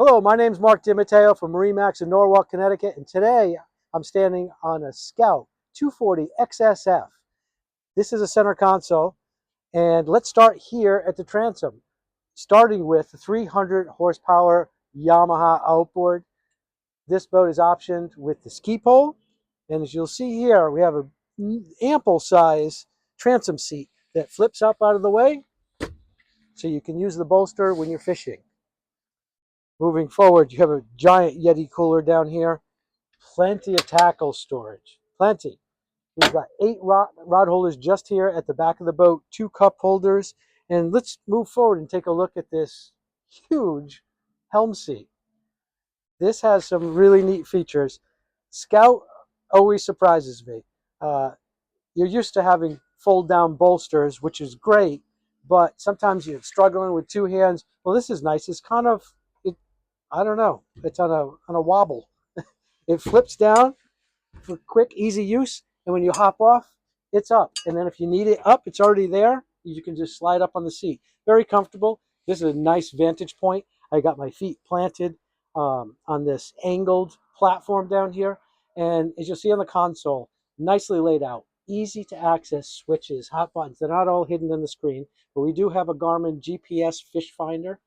Hello, my name is Mark DiMatteo from MarineMax in Norwalk, Connecticut, and today I'm standing on a Scout 240 XSF. This is a center console, and let's start here at the transom, starting with the 300 horsepower Yamaha outboard. This boat is optioned with the ski pole, and as you'll see here, we have an ample size transom seat that flips up out of the way, so you can use the bolster when you're fishing. Moving forward, you have a giant Yeti cooler down here. Plenty of tackle storage. Plenty. We've got 8 rod holders just here at the back of the boat, 2 cup holders. And let's move forward and take a look at this huge helm seat. This has some really neat features. Scout always surprises me. You're used to having fold down bolsters, which is great, but sometimes you're struggling with 2 hands. Well, this is nice. It's kind of, I don't know, it's on a wobble. It flips down for quick, easy use, and when you hop off, it's up. And then if you need it up, it's already there. You can just slide up on the seat. Very comfortable. This is a nice vantage point. I got my feet planted on this angled platform down here. And as you'll see on the console, nicely laid out. Easy to access switches, hot buttons. They're not all hidden on the screen, but we do have a Garmin GPS fish finder.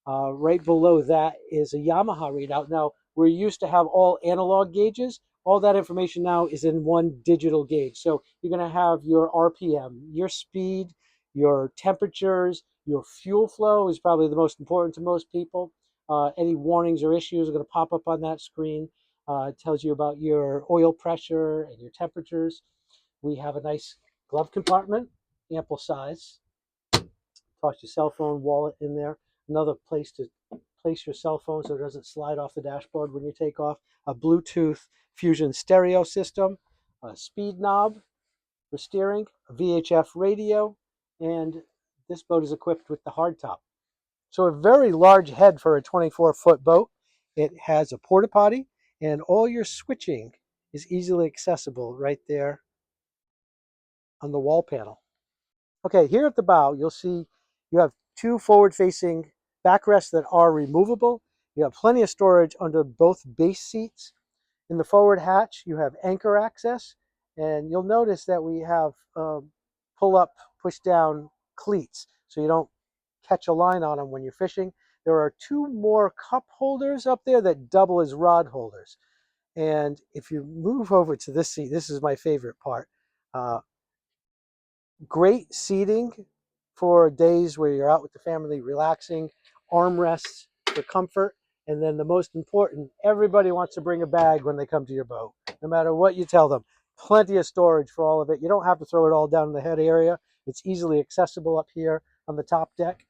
Right below that is a Yamaha readout. Now, we're used to have all analog gauges. All that information now is in one digital gauge. So you're going to have your RPM, your speed, your temperatures, your fuel flow is probably the most important to most people. Any warnings or issues are going to pop up on that screen. It tells you about your oil pressure and your temperatures. We have a nice glove compartment, ample size. Toss your cell phone, wallet in there. Another place to place your cell phone so it doesn't slide off the dashboard when you take off. A Bluetooth Fusion stereo system, a speed knob for steering, a VHF radio, and this boat is equipped with the hardtop. So a very large head for a 24-foot boat. It has a porta potty, and all your switching is easily accessible right there on the wall panel. Okay, here at the bow, you'll see you have 2 forward-facing backrests that are removable. You have plenty of storage under both base seats. In the forward hatch, you have anchor access, and you'll notice that we have pull-up, push-down cleats, so you don't catch a line on them when you're fishing. There are 2 more cup holders up there that double as rod holders. And if you move over to this seat, this is my favorite part. Great seating for days where you're out with the family relaxing, armrests for comfort, and then the most important, everybody wants to bring a bag when they come to your boat, no matter what you tell them. Plenty of storage for all of it. You don't have to throw it all down in the head area. It's easily accessible up here on the top deck.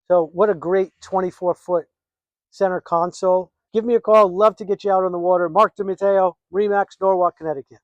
So what a great 24-foot center console. Give me a call. Love to get you out on the water. Mark DiMatteo, MarineMax Norwalk, Connecticut.